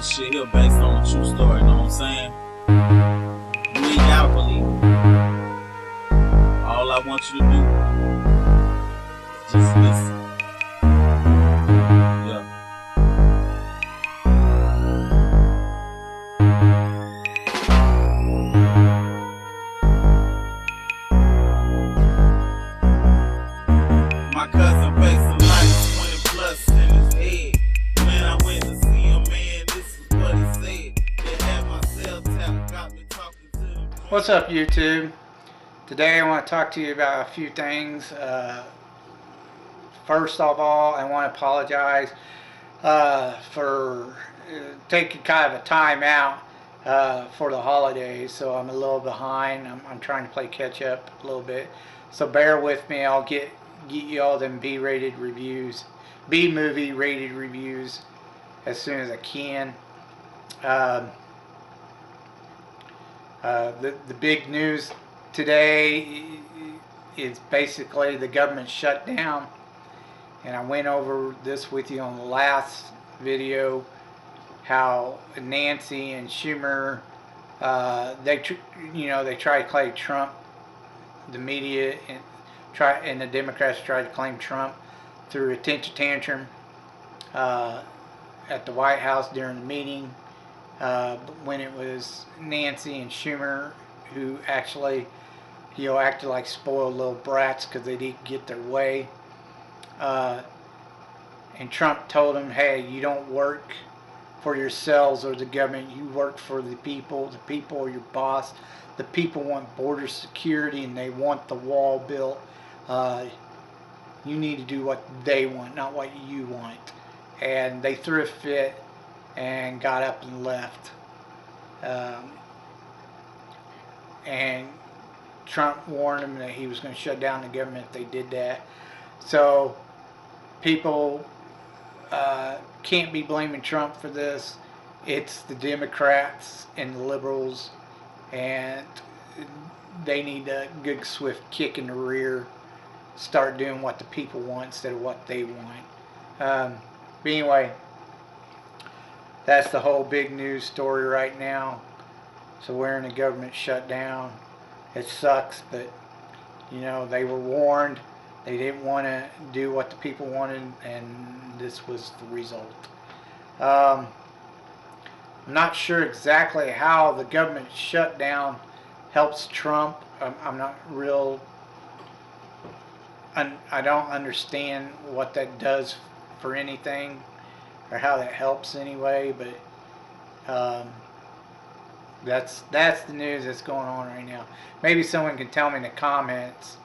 This shit here based on a true story, you know what I'm saying? You ain't gotta believe it. All I want you to do is just listen. Yeah. My cousin facing life 20 plus in his head. When I went to see him, man, this is what he said. They had my cell tap, got me talking to them. What's up, YouTube? Today I want to talk to you about a few things. First of all, I want to apologize for taking kind of a time out for the holidays, so I'm a little behind. I'm trying to play catch up a little bit, so bear with me. I'll get you all them B-rated reviews, B-movie rated reviews as soon as I can. The big news today is basically the government shutdown, and I went over this with you on the last video, how Nancy and Schumer they try to claim Trump, the media and the Democrats tried to claim Trump through a tantrum at the White House during the meeting, when it was Nancy and Schumer who actually acted like spoiled little brats because they didn't get their way. And Trump told them, hey, you don't work for yourselves or the government, you work for the people are your boss, the people want border security and they want the wall built. You need to do what they want, not what you want. And they threw a fit and got up and left. And Trump warned them that he was going to shut down the government if they did that. So people can't be blaming Trump for this. It's the Democrats and the liberals, and they need a good swift kick in the rear, start doing what the people want instead of what they want. But anyway, that's the whole big news story right now. So we're in a government shutdown. It sucks, but they were warned. They didn't want to do what the people wanted, and this was the result. I'm not sure exactly how the government shutdown helps Trump. I'm not real. I don't understand what that does for anything, or how that helps anyway. But that's the news that's going on right now. Maybe someone can tell me in the comments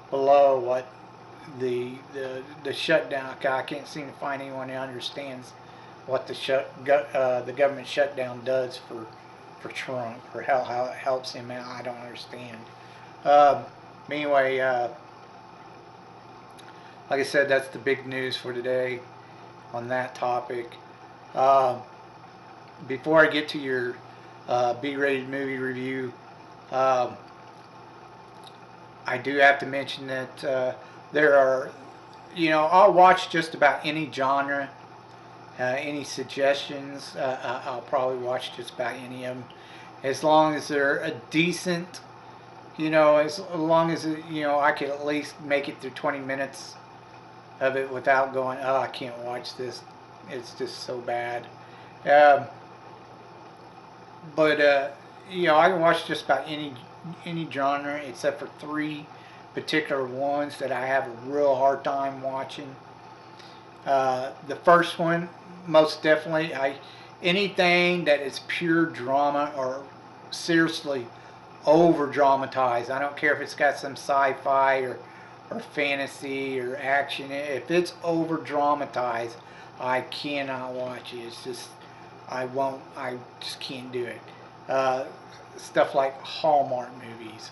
below what the shutdown. I can't seem to find anyone who understands what the government shutdown does for Trump, or how it helps him out. I don't understand. Anyway, like I said, that's the big news for today on that topic. Before I get to your B-rated movie review, I do have to mention that there are, I'll watch just about any genre. Any suggestions, I'll probably watch just about any of them, as long as they're a decent, as long as I can at least make it through 20 minutes of it without going, oh, I can't watch this, it's just so bad. But I can watch just about any genre except for 3 particular ones that I have a real hard time watching. The first one, most definitely, anything that is pure drama or seriously over dramatized. I don't care if it's got some sci-fi or fantasy or action. If it's over dramatized, I cannot watch it. It's just, I just can't do it. Stuff like Hallmark movies,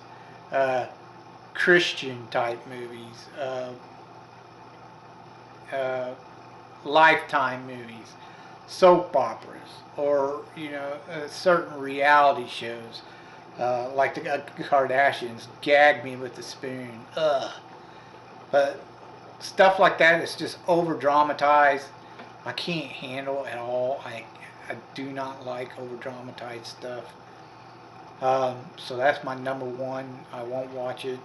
Christian type movies, Lifetime movies, soap operas, or certain reality shows, like the Kardashians gag me with a spoon. Ugh. But stuff like that is just over dramatized. I can't handle it at all. I do not like over dramatized stuff. So that's my number one. I won't watch it.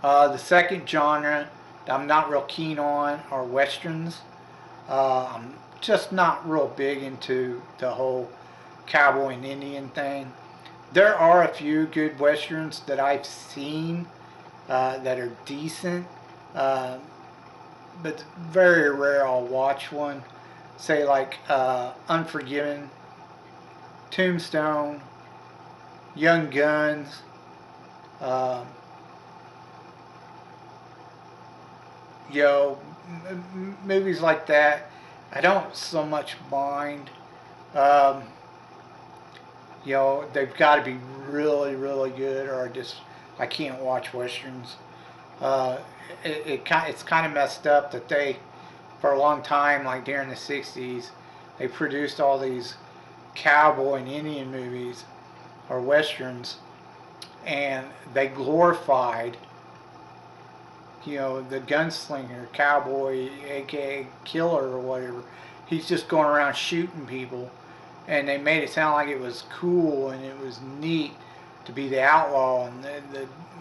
The second genre that I'm not real keen on are westerns. I'm just not real big into the whole cowboy and Indian thing. There are a few good westerns that I've seen that are decent, uh, but very rare I'll watch one. Say like Unforgiven, Tombstone, Young Guns, uh, movies like that. I don't so much mind. Um, they've got to be really, really good, or I can't watch westerns. Uh, it's kind of messed up that for a long time, like during the '60s, they produced all these cowboy and Indian movies or westerns, and they glorified, the gunslinger, cowboy, aka killer or whatever. He's just going around shooting people, and they made it sound like it was cool and it was neat to be the outlaw and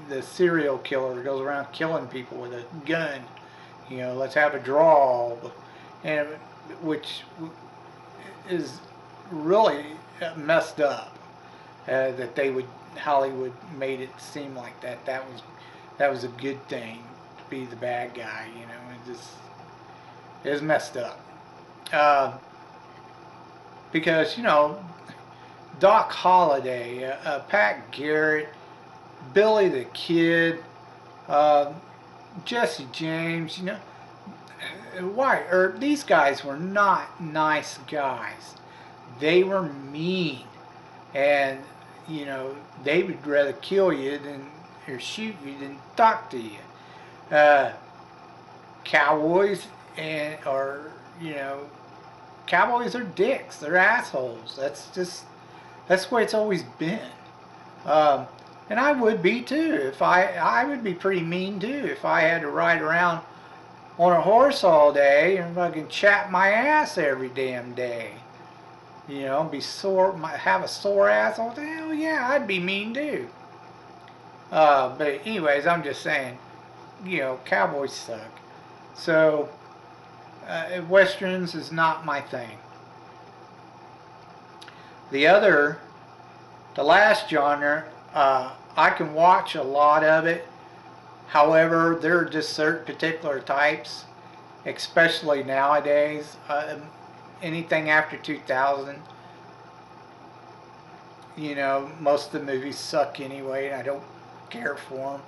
the serial killer goes around killing people with a gun. Let's have a draw, and which is really messed up. That Hollywood made it seem like that was a good thing to be the bad guy. It was messed up. Because Doc Holliday, Pat Garrett, Billy the Kid, Jesse James, these guys were not nice guys. They were mean, and they would rather kill you or shoot you than talk to you. Cowboys cowboys are dicks. They're assholes. That's the way it's always been. And I would be too. I would be pretty mean too if I had to ride around on a horse all day and fucking chat my ass every damn day. Be sore, have a sore ass all day. Hell yeah, I'd be mean too. But anyways, I'm just saying, cowboys suck. So, westerns is not my thing. The last genre, I can watch a lot of it. However, there are just certain particular types, especially nowadays. Anything after 2000, most of the movies suck anyway, and I don't care for them.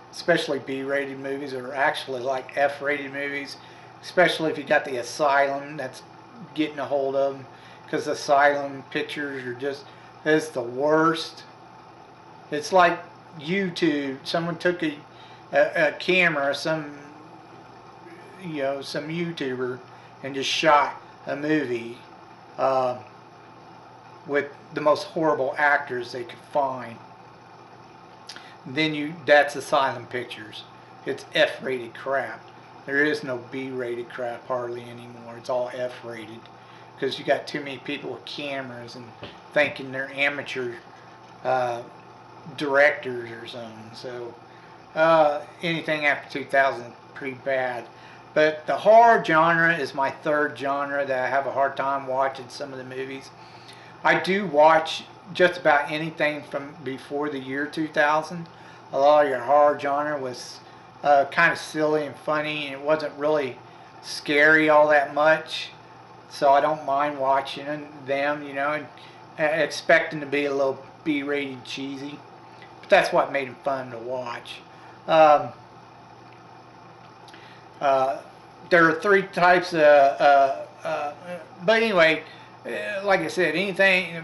Especially B-rated movies, or actually like F-rated movies. Especially if you got the Asylum that's getting a hold of them, because Asylum pictures is the worst. It's like YouTube. Someone took a camera, some YouTuber, and just shot a movie with the most horrible actors they could find. Then that's Asylum Pictures. It's F-rated crap. There is no B-rated crap hardly anymore. It's all F-rated, because you got too many people with cameras and thinking they're amateur directors or something. So anything after 2000 is pretty bad. But the horror genre is my third genre that I have a hard time watching some of the movies. I do watch just about anything from before the year 2000. A lot of your horror genre was kind of silly and funny, and it wasn't really scary all that much. So I don't mind watching them, and expecting to be a little B-rated cheesy. But that's what made them fun to watch. There are three types of, but anyway, like I said,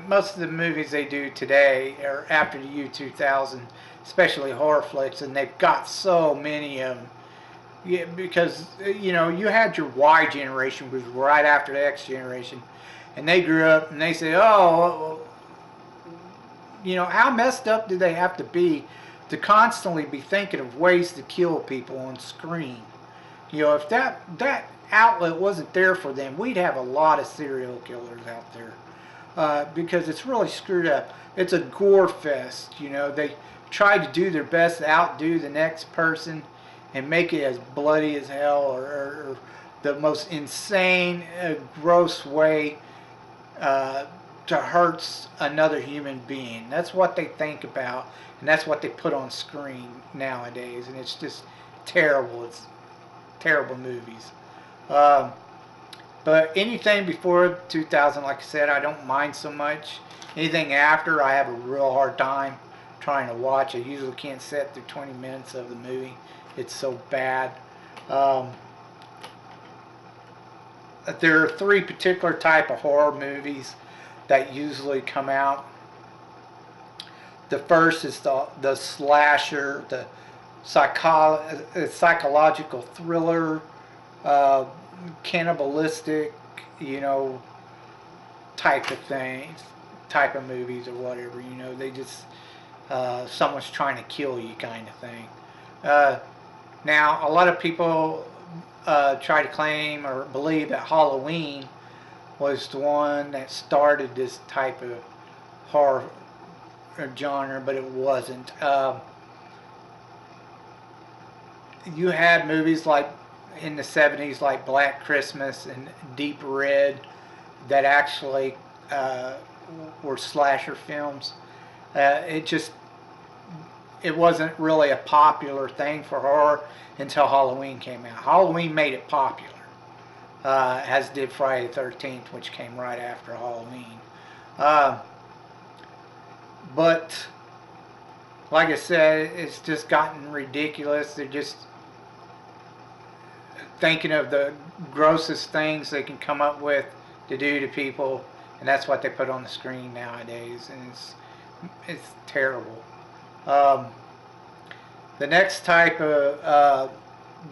most of the movies they do today are after the year 2000, especially horror flicks, and they've got so many of them. Yeah, because, you had your Y generation, which was right after the X generation, and they grew up and they say, oh, how messed up do they have to be to constantly be thinking of ways to kill people on screen? If that outlet wasn't there for them, we'd have a lot of serial killers out there. Because it's really screwed up. It's a gore fest, you know. They try to do their best to outdo the next person and make it as bloody as hell, or the most insane, gross way to hurt another human being. That's what they think about, and that's what they put on screen nowadays, and it's just terrible. It's terrible movies. But anything before 2000, like I said, I don't mind so much. Anything after, I have a real hard time trying to watch. I usually can't sit through 20 minutes of the movie. It's so bad. There are three particular type of horror movies that usually come out. The first is the slasher, the psychological thriller, cannibalistic, you know, type of things, type of movies or whatever. You know, they just someone's trying to kill you kind of thing. Now, a lot of people try to claim or believe that Halloween was the one that started this type of horror genre, but it wasn't. You had movies like in the 70s like Black Christmas and Deep Red that actually were slasher films. It wasn't really a popular thing for horror until Halloween came out. Halloween made it popular, as did Friday the 13th, which came right after Halloween. But like I said, it's just gotten ridiculous. They're just thinking of the grossest things they can come up with to do to people, and that's what they put on the screen nowadays, and it's terrible. The next type of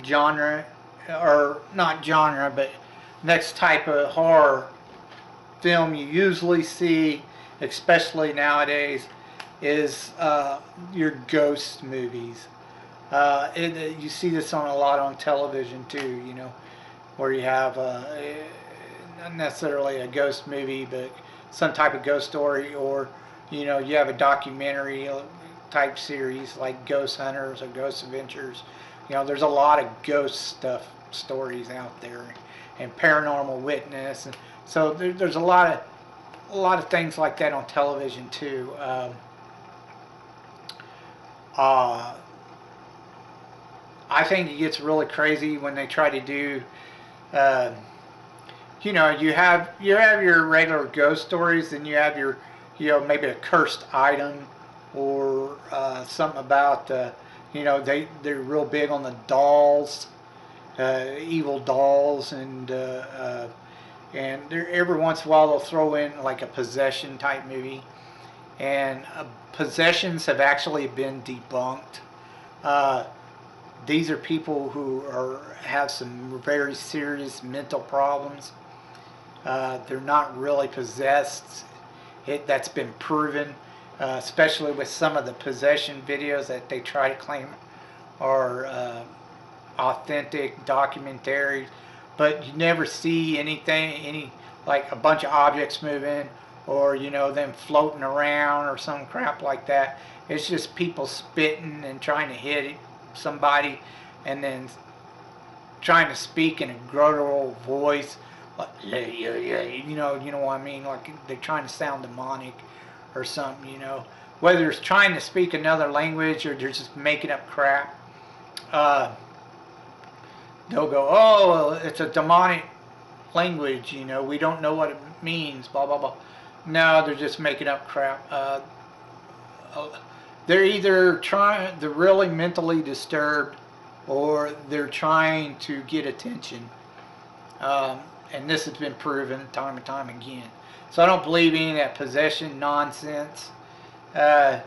genre, or not genre, but next type of horror film you usually see, especially nowadays, is your ghost movies. You see this on a lot on television too, you know, where you have not necessarily a ghost movie, but some type of ghost story, or you know, you have a documentary type series like Ghost Hunters or Ghost Adventures. You know, there's a lot of ghost stories out there, and Paranormal Witness, and so there's a lot of things like that on television too. I think it gets really crazy when they try to do, you know, you have your regular ghost stories, and you have your, you know, maybe a cursed item, or something about, you know, they're real big on the dolls, evil dolls, and every once in a while they'll throw in like a possession type movie, and possessions have actually been debunked. These are people who have some very serious mental problems. They're not really possessed. That's been proven, especially with some of the possession videos that they try to claim are authentic documentaries, but you never see anything, like a bunch of objects moving, or you know, them floating around or some crap like that. It's just people spitting and trying to hit somebody, and then trying to speak in a guttural voice, like, you know what I mean, like they're trying to sound demonic or something, you know, whether it's trying to speak another language or they're just making up crap. They'll go, oh, it's a demonic language, you know, we don't know what it means, blah blah blah. No, they're just making up crap. They're either they're really mentally disturbed, or they're trying to get attention. And this has been proven time and time again. So I don't believe any of that possession nonsense. And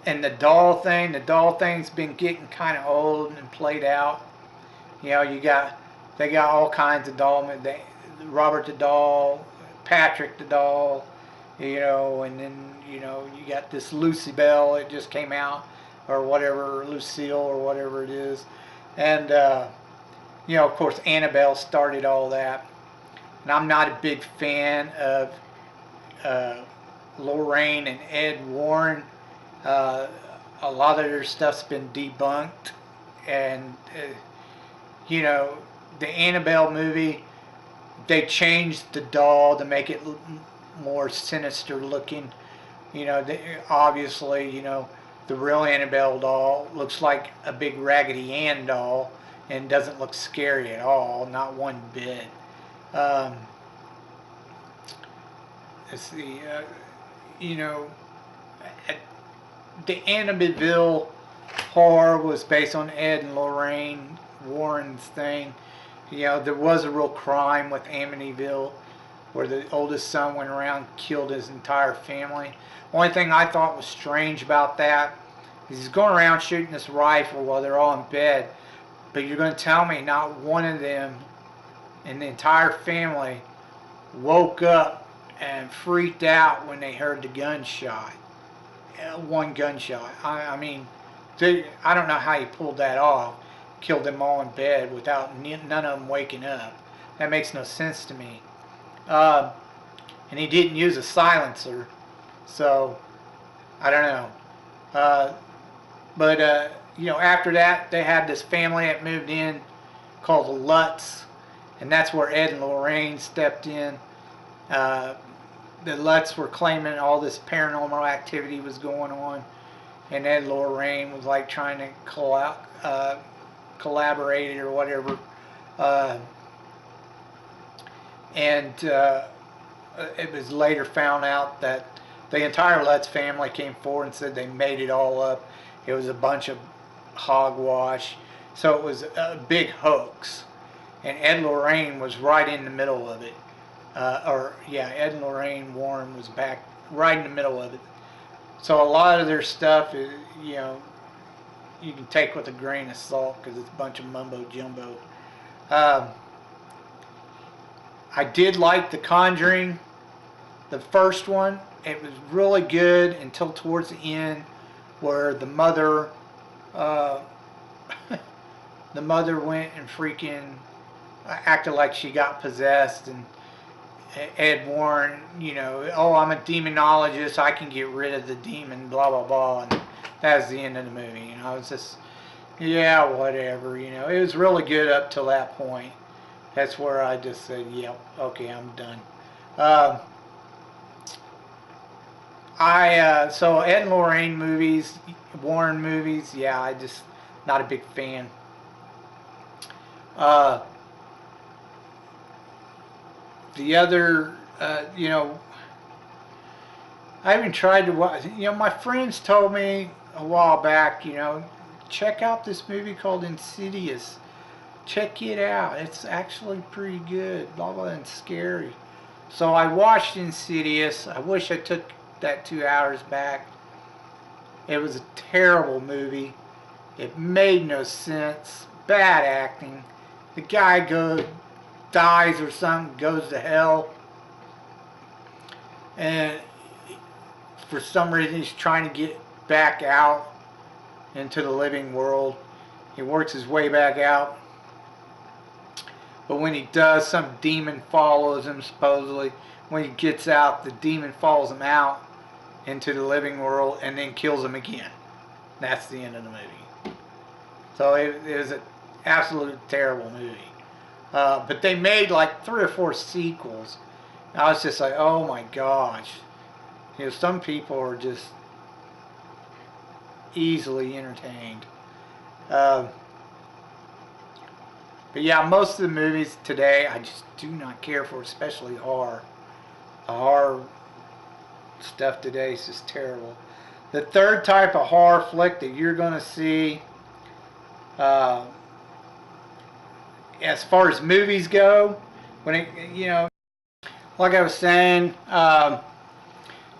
the doll thing's been getting kind of old and played out. You know, they got all kinds of doll. Robert the doll, Patrick the doll, you know, and then, you know, you got this Lucy Bell, it just came out, or whatever, Lucille or whatever it is. And you know, of course, Annabelle started all that. And I'm not a big fan of uh, Lorraine and Ed Warren. Uh, a lot of their stuff's been debunked, and you know, the Annabelle movie, they changed the doll to make it more sinister looking. You know, obviously, you know, the real Annabelle doll looks like a big Raggedy Ann doll and doesn't look scary at all, not one bit. Um, let's see, you know, the Amityville horror was based on Ed and Lorraine Warren's thing. You know, there was a real crime with Amityville where the oldest son went around and killed his entire family. Only thing I thought was strange about that is he's going around shooting this rifle while they're all in bed, but you're going to tell me not one of them in the entire family woke up and freaked out when they heard the gunshot. One gunshot. I mean, I don't know how he pulled that off. Killed them all in bed without none of them waking up. That makes no sense to me. Uh, and he didn't use a silencer, so I don't know. But you know, after that, they had this family that moved in called the Lutz, and that's where Ed and Lorraine stepped in. Uh, the Lutz were claiming all this paranormal activity was going on, and Ed and Lorraine was like trying to collaborate or whatever. Uh, and it was later found out that the entire Lutz family came forward and said they made it all up. It was a bunch of hogwash. So it was a big hoax. And Ed Lorraine was right in the middle of it. Ed and Lorraine Warren was back right in the middle of it. So a lot of their stuff is, you know, you can take with a grain of salt because it's a bunch of mumbo jumbo. I did like The Conjuring, the first one. It was really good until towards the end, where the mother, the mother went and freaking acted like she got possessed, and Ed Warren, you know, oh, I'm a demonologist, I can get rid of the demon, blah blah blah, and that's the end of the movie. You know, it's just, yeah, whatever. You know, it was really good up till that point. That's where I just said, yep, okay, I'm done. So Ed and Lorraine movies, Warren movies, yeah, I just not a big fan. The other, you know, I even tried to watch. You know, my friends told me a while back, you know, check out this movie called Insidious. Check it out. It's actually pretty good, blah blah, and scary. So I watched Insidious. I wish I took that 2 hours back. It was a terrible movie. It made no sense. Bad acting. The guy dies or something, goes to hell, and for some reason he's trying to get back out into the living world. He works his way back out, but when he does, some demon follows him supposedly. When he gets out, the demon follows him out into the living world and then kills him again. That's the end of the movie. So it was an absolute terrible movie. But they made like 3 or 4 sequels. And I was just like, oh my gosh. You know, some people are just easily entertained. But yeah, most of the movies today I just do not care for, especially horror. The horror stuff today is just terrible. The third type of horror flick that you're going to see, as far as movies go, when it, you know, like I was saying,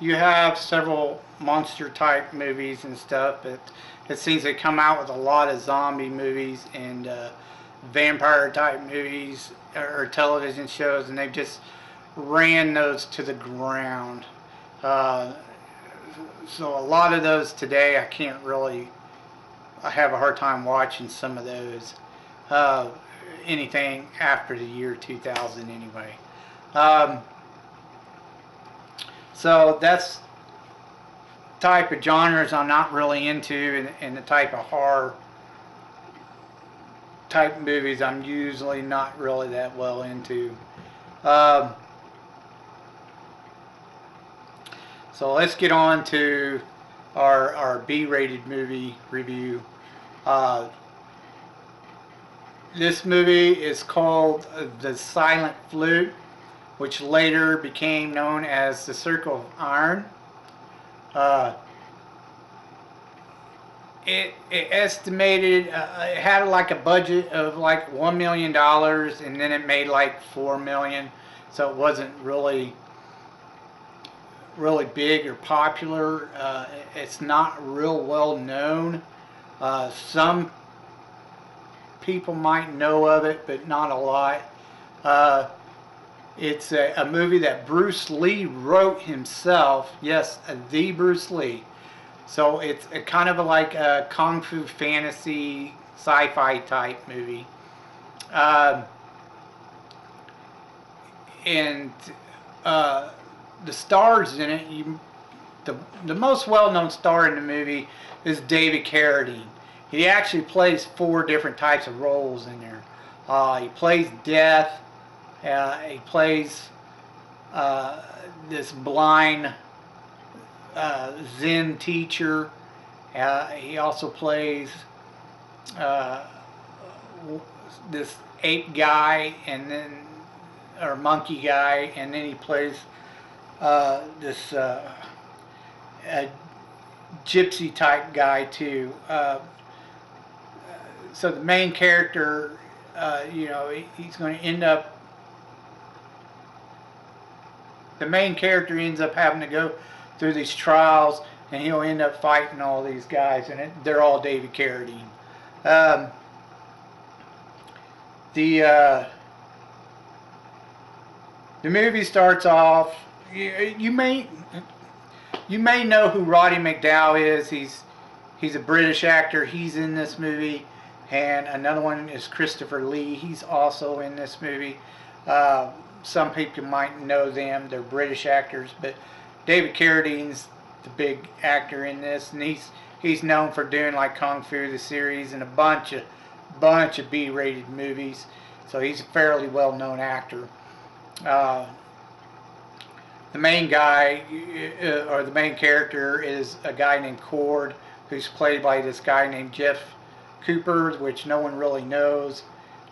you have several monster type movies and stuff, but it seems they come out with a lot of zombie movies and vampire type movies or television shows, and they've just ran those to the ground. So a lot of those today I can't really, I have a hard time watching some of those. anything after the year 2000 anyway. Um, so that's type of genres I'm not really into, and the type of horror type movies I'm usually not really that well into. Um, so let's get on to our B-rated movie review. This movie is called The Silent Flute, which later became known as The Circle of Iron. Uh, it estimated, it had like a budget of like $1 million, and then it made like $4 million, so it wasn't really big or popular. It's not real well known. Some people might know of it, but not a lot. It's a movie that Bruce Lee wrote himself. Yes, the Bruce Lee. So it's kind of like a kung fu fantasy sci-fi type movie. And the stars in it, the most well-known star in the movie is David Carradine. He actually plays 4 different types of roles in there. He plays Death. He plays this blind Zen teacher. He also plays this ape guy, and then, or monkey guy, and then he plays this gypsy type guy too. So the main character, you know, he's going to end up. The main character ends up having to go through these trials, and he'll end up fighting all these guys, and they're all David Carradine. The movie starts off. You may know who Roddy McDowall is. He's a British actor. He's in this movie, and another one is Christopher Lee. He's also in this movie. Some people might know them. They're British actors, but David Carradine's the big actor in this, and he's known for doing like Kung Fu the series and a bunch of B-rated movies. So he's a fairly well-known actor. The main guy, or the main character, is a guy named Cord, who's played by this guy named Jeff Cooper, which no one really knows.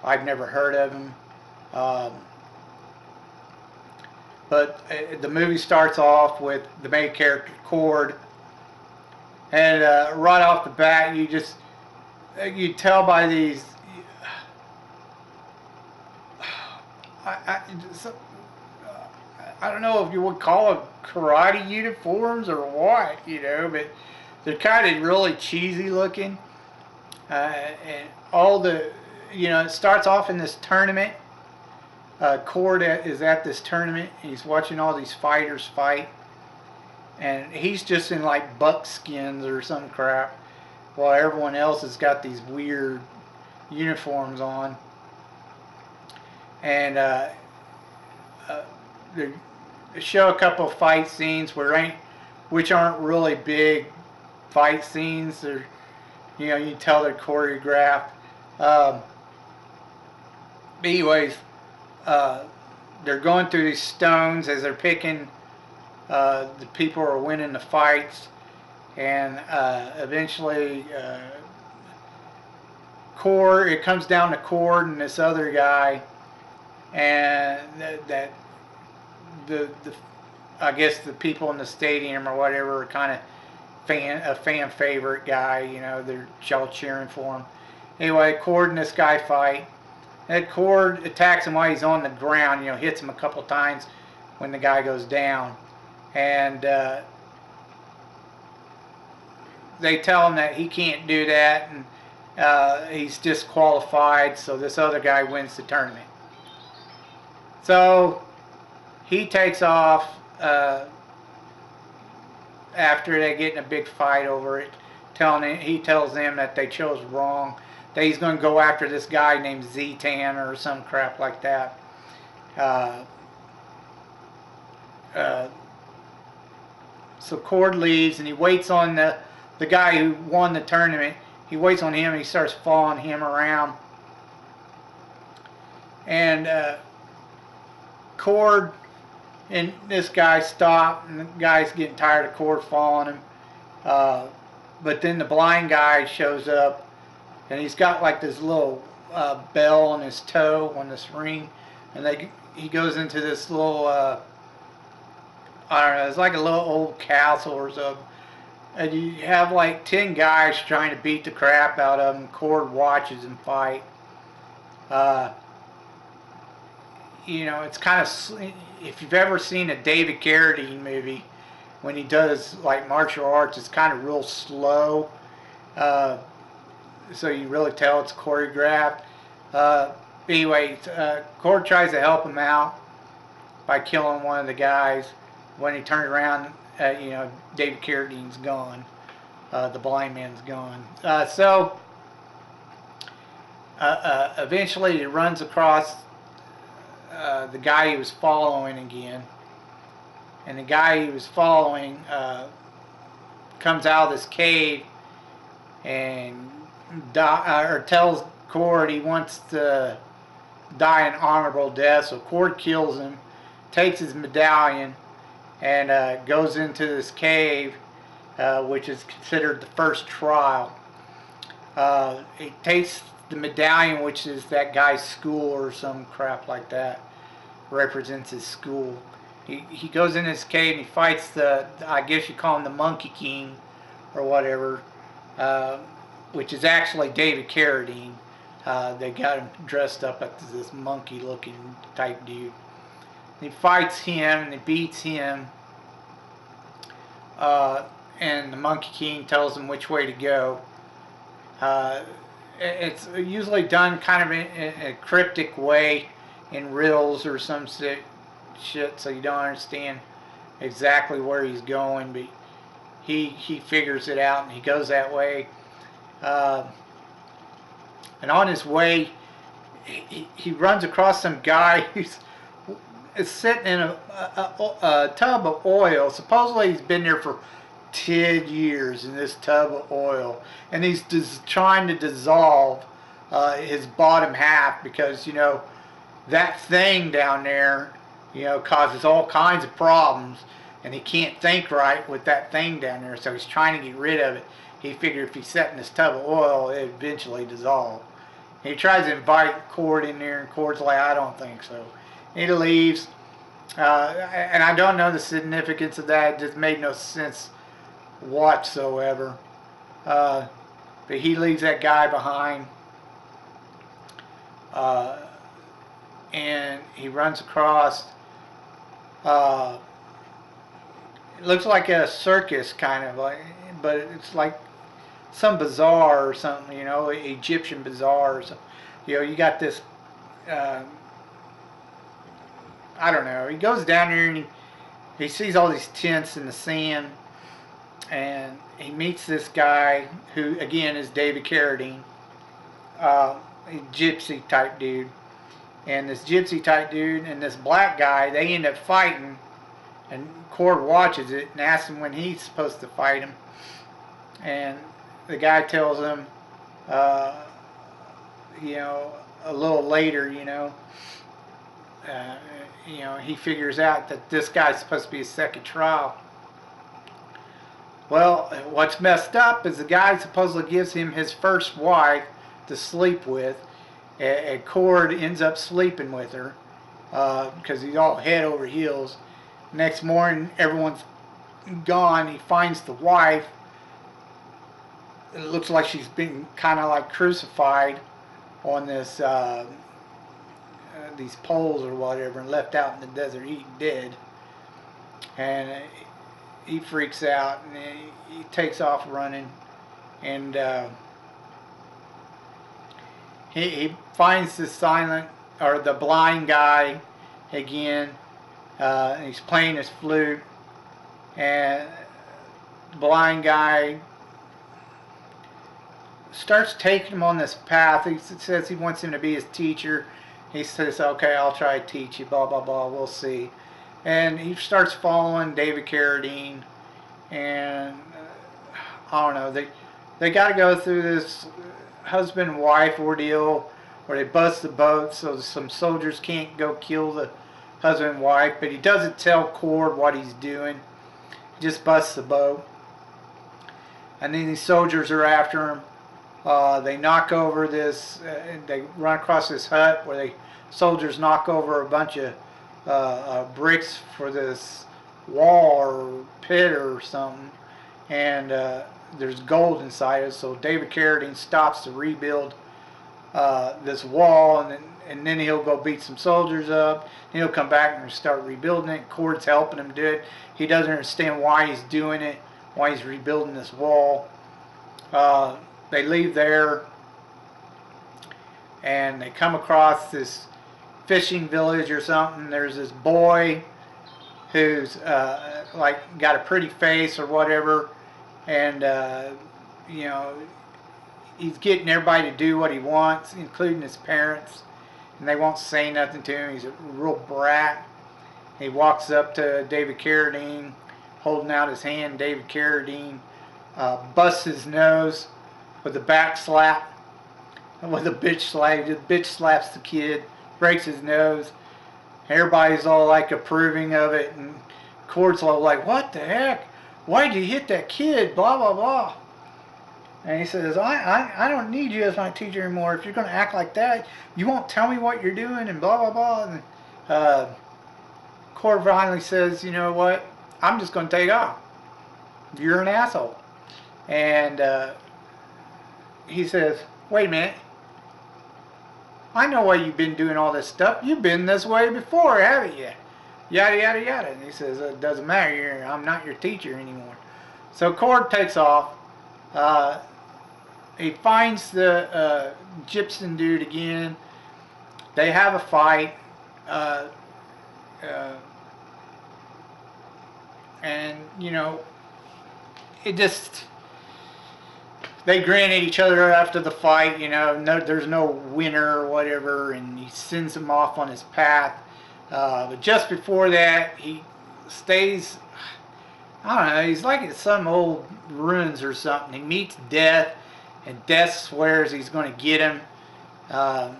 I've never heard of him. But the movie starts off with the main character, Cord, and right off the bat, you tell by these. I don't know if you would call it karate uniforms or what, you know, but they're kind of really cheesy looking. And all the, you know, it starts off in this tournament. Cord is at this tournament. He's watching all these fighters fight, and he's just in like buckskins or some crap, while everyone else has got these weird uniforms on. And they show a couple of fight scenes which aren't really big fight scenes. They're, you know, you can tell they're choreographed. Anyways. They're going through these stones as they're picking the people who are winning the fights, and eventually it comes down to Cord and this other guy, and I guess the people in the stadium or whatever are kind of a fan favorite guy. You know, they're all cheering for him. Anyway, Cord and this guy fight. And Cord attacks him while he's on the ground, you know, hits him a couple times when the guy goes down. And they tell him that he can't do that, and he's disqualified, so this other guy wins the tournament. So he takes off after they get in a big fight over it. He tells them that they chose wrong. that he's going to go after this guy named Z-Tan or some crap like that. So Cord leaves and he waits on the guy who won the tournament. He waits on him and he starts following him around. And Cord and this guy stop, and the guy's getting tired of Cord following him. But then the blind guy shows up, and he's got like this little bell on his toe, on this ring, and he goes into this little, I don't know, it's like a little old castle or something. And you have like 10 guys trying to beat the crap out of him. Cord watches him fight. You know, it's kind of, if you've ever seen a David Carradine movie, when he does like martial arts, it's kind of real slow. So you really tell it's choreographed. Anyway, Cord tries to help him out by killing one of the guys. When he turns around, you know, David Carradine's gone. The blind man's gone. Eventually he runs across the guy he was following again. And the guy he was following comes out of this cave and tells Cord he wants to die an honorable death. So Cord kills him, takes his medallion, and goes into this cave, which is considered the first trial. He takes the medallion, which is that guy's school or some crap like that, represents his school. He goes in this cave and he fights I guess you call him the Monkey King or whatever, which is actually David Carradine. They got him dressed up as this monkey looking type dude. He fights him and he beats him, and the Monkey King tells him which way to go. It's usually done kind of in a cryptic way, in riddles or some shit, so you don't understand exactly where he's going, but he figures it out and he goes that way. And on his way, he runs across some guy who's sitting in a tub of oil. Supposedly he's been there for 10 years in this tub of oil, and he's just trying to dissolve his bottom half, because you know that thing down there, you know, causes all kinds of problems, and he can't think right with that thing down there, so he's trying to get rid of it. He figured if he sat in this tub of oil, it would eventually dissolve. He tries to invite Cord in there, and Cord's like, I don't think so. He leaves, and I don't know the significance of that. It just made no sense whatsoever. But he leaves that guy behind, and he runs across, it looks like a circus kind of, like, but it's like some bazaar or something, you know, Egyptian bazaar or something. You know, you got this, I don't know, he goes down there and he sees all these tents in the sand, and he meets this guy who again is David Carradine, a gypsy type dude. And this gypsy type dude and this black guy, they end up fighting, and Cord watches it and asks him when he's supposed to fight him. And the guy tells him, you know, a little later, you know, he figures out that this guy's supposed to be his second trial. Well, what's messed up is the guy supposedly gives him his first wife to sleep with, and Cord ends up sleeping with her because he's all head over heels. Next morning, everyone's gone. He finds the wife. It looks like she's been kind of like crucified on this these poles or whatever, and left out in the desert eating dead. And he freaks out and he takes off running, and he finds the blind guy again, and he's playing his flute, and the blind guy starts taking him on this path. He says he wants him to be his teacher. He says, okay, I'll try to teach you, blah, blah, blah, we'll see. And he starts following David Carradine, and I don't know, they got to go through this husband and wife ordeal where they bust the boat so some soldiers can't go kill the husband and wife, but he doesn't tell Cord what he's doing. He just busts the boat. And then these soldiers are after him. They knock over this, they run across this hut where soldiers knock over a bunch of bricks for this wall or pit or something, and there's gold inside it. So David Carradine stops to rebuild this wall, and then he'll go beat some soldiers up. Then he'll come back and start rebuilding it. Cord's helping him do it. He doesn't understand why he's doing it, why he's rebuilding this wall. They leave there, and they come across this fishing village or something. There's this boy who's like got a pretty face or whatever, and you know, he's getting everybody to do what he wants, including his parents, and they won't say nothing to him. He's a real brat. He walks up to David Carradine, holding out his hand. David Carradine busts his nose with a back slap, with a bitch slap. The bitch slaps the kid, breaks his nose. Everybody's all like approving of it, and Cord's all like, "What the heck? Why'd you hit that kid? Blah blah blah." And he says, I don't need you as my teacher anymore. If you're going to act like that, you won't tell me what you're doing, and blah blah blah. And Cord finally says, you know what? I'm just going to take off. You're an asshole. And he says, wait a minute. I know why you've been doing all this stuff. You've been this way before, haven't you? Yada, yada, yada. And he says, it doesn't matter. I'm not your teacher anymore. So Cord takes off. He finds the Egyptian dude again. They have a fight. And, you know, it just... They grin at each other after the fight, you know, there's no winner or whatever, and he sends him off on his path. But just before that, he stays, I don't know, he's like in some old ruins or something. He meets Death, and Death swears he's going to get him. And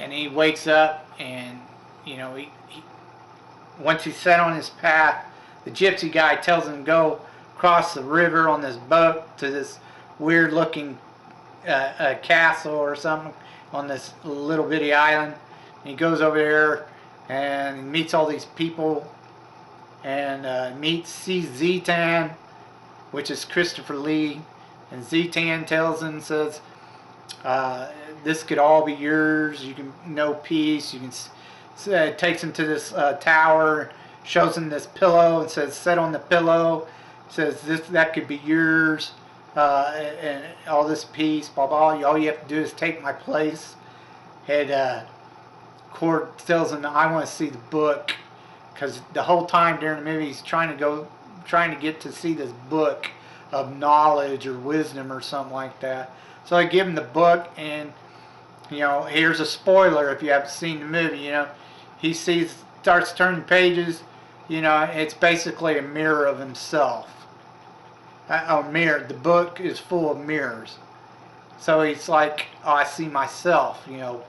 he wakes up, and, you know, once he's set on his path, the gypsy guy tells him to go across the river on this boat to this weird looking castle or something on this little bitty island. And he goes over there and he meets all these people, and sees Zetan, which is Christopher Lee. And Zetan tells him, says, this could all be yours. You can know peace. You can takes him to this tower, shows him this pillow, and says, sit on the pillow. Says that could be yours, and all this peace, blah blah. All you have to do is take my place. And Cord tells him, I want to see the book, because the whole time during the movie he's trying to get to see this book of knowledge or wisdom or something like that. So I give him the book, and you know, here's a spoiler if you haven't seen the movie. You know, he starts turning pages. You know, it's basically a mirror of himself. A mirror. The book is full of mirrors. So he's like, oh, I see myself. You know,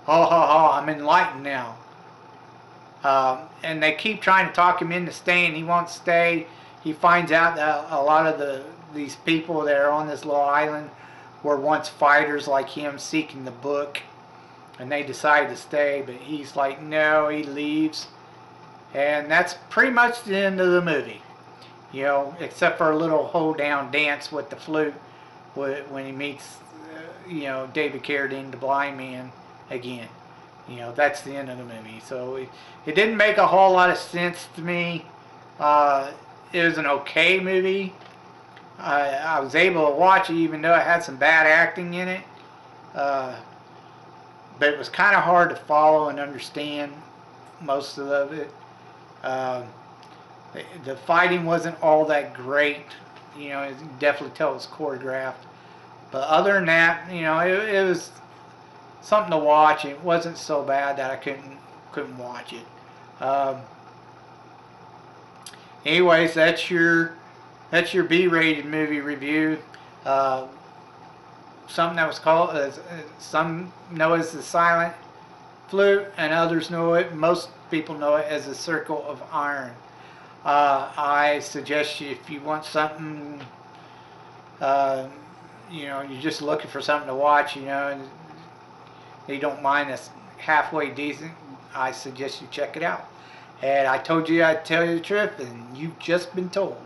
I'm enlightened now. And they keep trying to talk him into staying. He won't stay. He finds out that a lot of these people that are on this little island were once fighters like him seeking the book. And they decide to stay, but he's like, no, he leaves. And that's pretty much the end of the movie. You know, except for a little hold-down dance with the flute when he meets, you know, David Carradine, the blind man, again. You know, that's the end of the movie. So it didn't make a whole lot of sense to me. It was an okay movie. I was able to watch it even though it had some bad acting in it. But it was kind of hard to follow and understand most of it. The fighting wasn't all that great. You know, you can definitely tell it was choreographed. But other than that, you know, it was something to watch. It wasn't so bad that I couldn't watch it. Anyways, that's your B-rated movie review. Something that was called, some know as the Silent Flute, and others know it. Most people know it as the Circle of Iron. I suggest you, if you want something, you know, you're just looking for something to watch, you know, and you don't mind it's halfway decent, I suggest you check it out. And I told you I'd tell you the truth, and you've just been told.